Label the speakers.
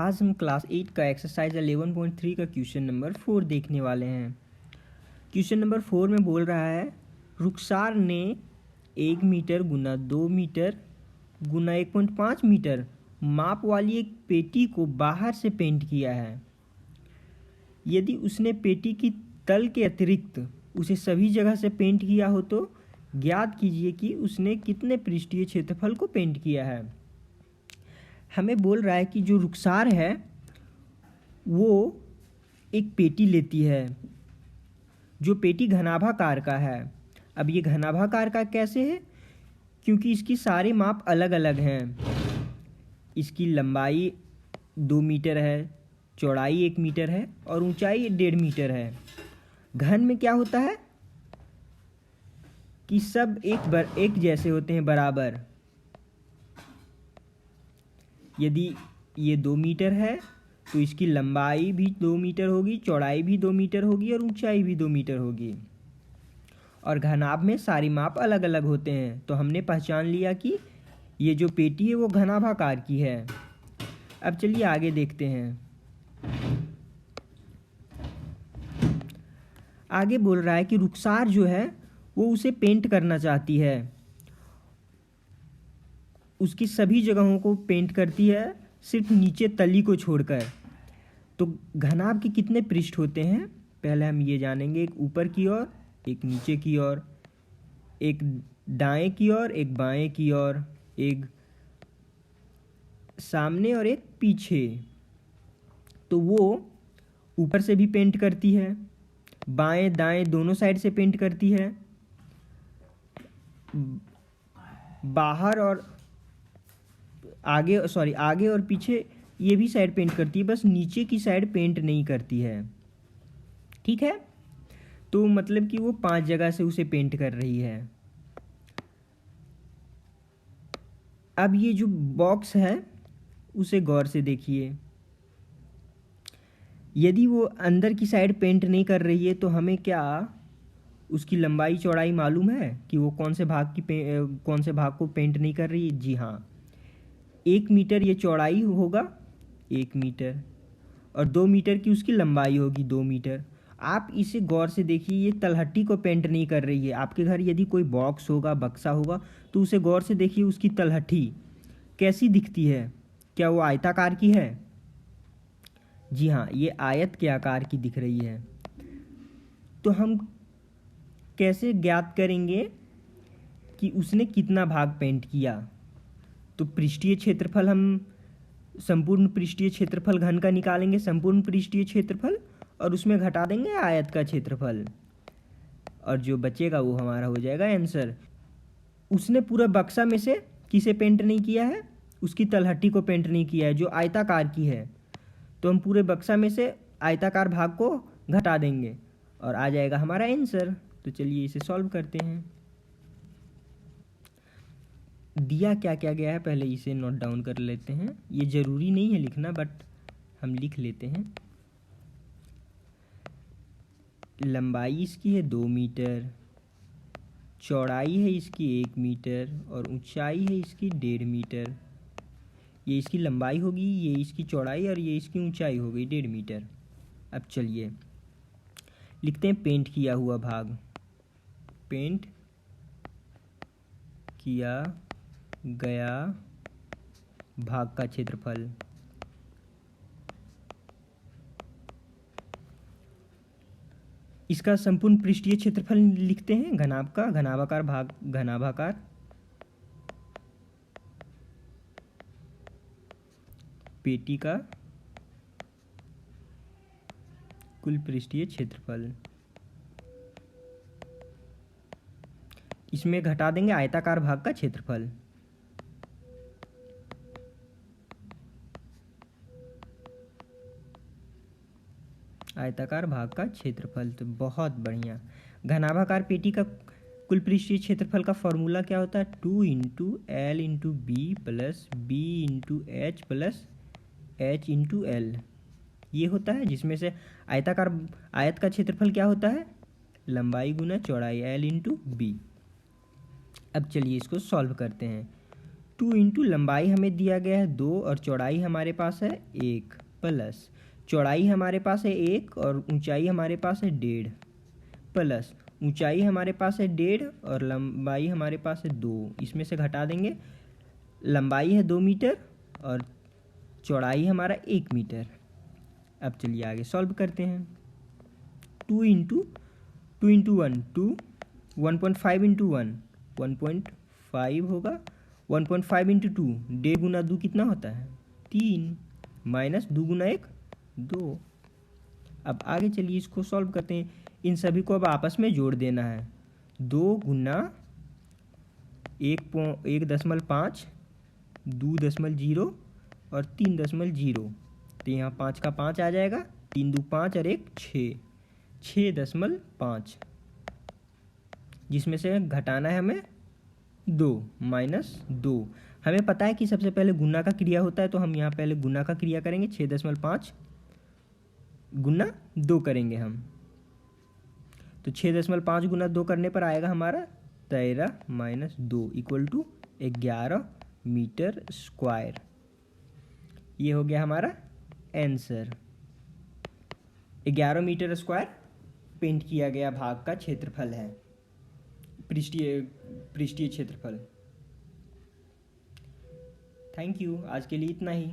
Speaker 1: आज हम क्लास 8 का एक्सरसाइज 11.3 का क्वेश्चन नंबर 4 देखने वाले हैं। क्वेश्चन नंबर 4 में बोल रहा है रुखसार ने 1 मीटर गुना 2 मीटर गुना 1.5 मीटर माप वाली एक पेटी को बाहर से पेंट किया है। यदि उसने पेटी की तल के अतिरिक्त उसे सभी जगह से पेंट किया हो तो ज्ञात कीजिए कि उसने कितने पृष्ठीय क्षेत्रफल को पेंट किया है। हमें बोल रहा है कि जो रुखसार है वो एक पेटी लेती है, जो पेटी घनाभाकार का है। अब ये घनाभाकार का कैसे है? क्योंकि इसकी सारे माप अलग अलग हैं। इसकी लंबाई 2 मीटर है, चौड़ाई 1 मीटर है और ऊंचाई 1.5 मीटर है। घन में क्या होता है कि सब एक जैसे होते हैं, बराबर। यदि ये 2 मीटर है तो इसकी लंबाई भी 2 मीटर होगी, चौड़ाई भी 2 मीटर होगी और ऊंचाई भी 2 मीटर होगी। और घनाभ में सारी माप अलग अलग होते हैं, तो हमने पहचान लिया कि ये जो पेटी है वो घनाभाकार की है। अब चलिए आगे देखते हैं। आगे बोल रहा है कि रुखसार जो है वो उसे पेंट करना चाहती है, उसकी सभी जगहों को पेंट करती है, सिर्फ नीचे तली को छोड़कर। तो घनाभ के कितने पृष्ठ होते हैं पहले हम ये जानेंगे। एक ऊपर की ओर, एक नीचे की ओर, एक दाएं की ओर, एक बाएं की ओर, एक सामने और एक पीछे। तो वो ऊपर से भी पेंट करती है, बाएं दाएं दोनों साइड से पेंट करती है, बाहर और आगे और पीछे ये भी साइड पेंट करती है, बस नीचे की साइड पेंट नहीं करती है। ठीक है, तो मतलब कि वो 5 जगह से उसे पेंट कर रही है। अब ये जो बॉक्स है उसे गौर से देखिए। यदि वो अंदर की साइड पेंट नहीं कर रही है तो हमें क्या उसकी लंबाई चौड़ाई मालूम है कि वो कौन से भाग को पेंट नहीं कर रही है? जी हाँ, 1 मीटर ये चौड़ाई होगा 1 मीटर और 2 मीटर की उसकी लंबाई होगी 2 मीटर। आप इसे गौर से देखिए, ये तलहटी को पेंट नहीं कर रही है। आपके घर यदि कोई बॉक्स होगा, बक्सा होगा, तो उसे गौर से देखिए, उसकी तलहटी कैसी दिखती है? क्या वो आयताकार की है? जी हाँ, ये आयत के आकार की दिख रही है। तो हम कैसे ज्ञात करेंगे कि उसने कितना भाग पेंट किया? तो पृष्ठीय क्षेत्रफल, हम संपूर्ण पृष्ठीय क्षेत्रफल घन का निकालेंगे, संपूर्ण पृष्ठीय क्षेत्रफल, और उसमें घटा देंगे आयत का क्षेत्रफल, और जो बचेगा वो हमारा हो जाएगा आंसर। उसने पूरा बक्सा में से किसे पेंट नहीं किया है? उसकी तलहटी को पेंट नहीं किया है, जो आयताकार की है। तो हम पूरे बक्सा में से आयताकार भाग को घटा देंगे और आ जाएगा हमारा आंसर। तो चलिए इसे सॉल्व करते हैं। दिया क्या क्या गया है पहले इसे नोट डाउन कर लेते हैं। ये ज़रूरी नहीं है लिखना, बट हम लिख लेते हैं। लंबाई इसकी है 2 मीटर, चौड़ाई है इसकी 1 मीटर और ऊंचाई है इसकी 1.5 मीटर। ये इसकी लंबाई होगी, ये इसकी चौड़ाई और ये इसकी ऊंचाई हो गई 1.5 मीटर। अब चलिए लिखते हैं पेंट किया हुआ भाग। पेंट किया गया भाग का क्षेत्रफल। इसका संपूर्ण पृष्ठीय क्षेत्रफल लिखते हैं घनाभ का, घनाभाकार भाग, घनाभाकार पेटी का कुल पृष्ठीय क्षेत्रफल। इसमें घटा देंगे आयताकार भाग का क्षेत्रफल। आयताकार भाग का क्षेत्रफल, तो बहुत बढ़िया। घनाभाकार पेटी का कुल पृष्ठीय क्षेत्रफल का फॉर्मूला क्या होता है? 2 into L into B plus B into H plus H into L, ये होता है। जिसमें से आयत का क्षेत्रफल क्या होता है? लंबाई गुना चौड़ाई, एल इंटू बी। अब चलिए इसको सॉल्व करते हैं। 2 इंटू लंबाई हमें दिया गया है 2 और चौड़ाई हमारे पास है 1 प्लस चौड़ाई हमारे पास है 1 और ऊंचाई हमारे पास है 1.5 प्लस ऊंचाई हमारे पास है 1.5 और लंबाई हमारे पास है 2। इसमें से घटा देंगे, लंबाई है 2 मीटर और चौड़ाई हमारा 1 मीटर। अब चलिए आगे सॉल्व करते हैं। 2 इंटू 1 2 1.5 इंटू 1 1.5 होगा। 1.5 इंटू 2 1.5 गुना 2 कितना होता है 3 माइनस 2 गुना 1 2। अब आगे चलिए इसको सॉल्व करते हैं। इन सभी को अब आपस में जोड़ देना है। 2 गुना 1.5 2.0 और 3.0, तो यहाँ 5 का 5 आ जाएगा, 3 2 5 और 1 6 6.5, जिसमें से घटाना है हमें 2 माइनस 2। हमें पता है कि सबसे पहले गुना का क्रिया होता है, तो हम यहाँ पहले गुना का क्रिया करेंगे। 6.5 गुना 2 करेंगे हम, तो 6.5 गुना 2 करने पर आएगा हमारा 13 minus 2 equal to 11 metre square. ये हो गया हमारा आंसर। 11 मीटर स्क्वायर पेंट किया गया भाग का क्षेत्रफल है, पृष्ठीय क्षेत्रफल। थैंक यू, आज के लिए इतना ही।